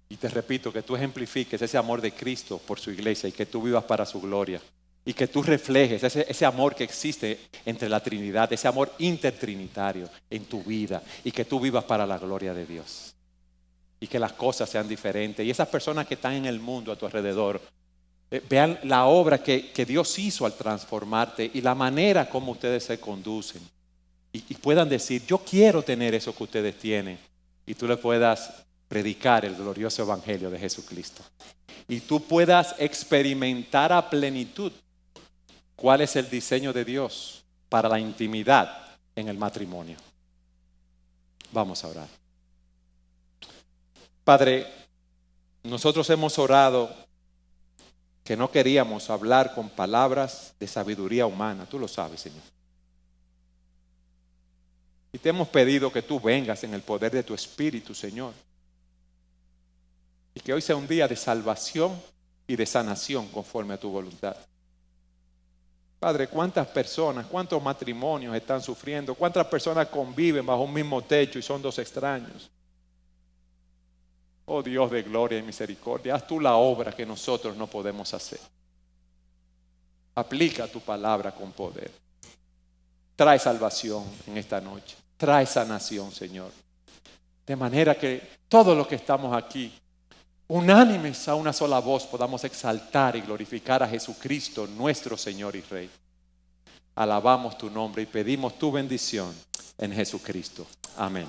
y te repito, que tú ejemplifiques ese amor de Cristo por su iglesia y que tú vivas para su gloria. Y que tú reflejes ese amor que existe entre la Trinidad, ese amor intertrinitario en tu vida y que tú vivas para la gloria de Dios. Y que las cosas sean diferentes. Y esas personas que están en el mundo a tu alrededor, vean la obra que Dios hizo al transformarte y la manera como ustedes se conducen. Y puedan decir, yo quiero tener eso que ustedes tienen. Y tú le puedas predicar el glorioso evangelio de Jesucristo. Y tú puedas experimentar a plenitud cuál es el diseño de Dios para la intimidad en el matrimonio. Vamos a orar. Padre, nosotros hemos orado que no queríamos hablar con palabras de sabiduría humana. Tú lo sabes, Señor. Y te hemos pedido que tú vengas en el poder de tu Espíritu, Señor. Y que hoy sea un día de salvación y de sanación conforme a tu voluntad. Padre, ¿cuántas personas, cuántos matrimonios están sufriendo? ¿Cuántas personas conviven bajo un mismo techo y son dos extraños? Oh Dios de gloria y misericordia, haz tú la obra que nosotros no podemos hacer. Aplica tu palabra con poder. Trae salvación en esta noche. Trae sanación, Señor. De manera que todos los que estamos aquí, unánimes a una sola voz, podamos exaltar y glorificar a Jesucristo, nuestro Señor y Rey. Alabamos tu nombre y pedimos tu bendición en Jesucristo. Amén.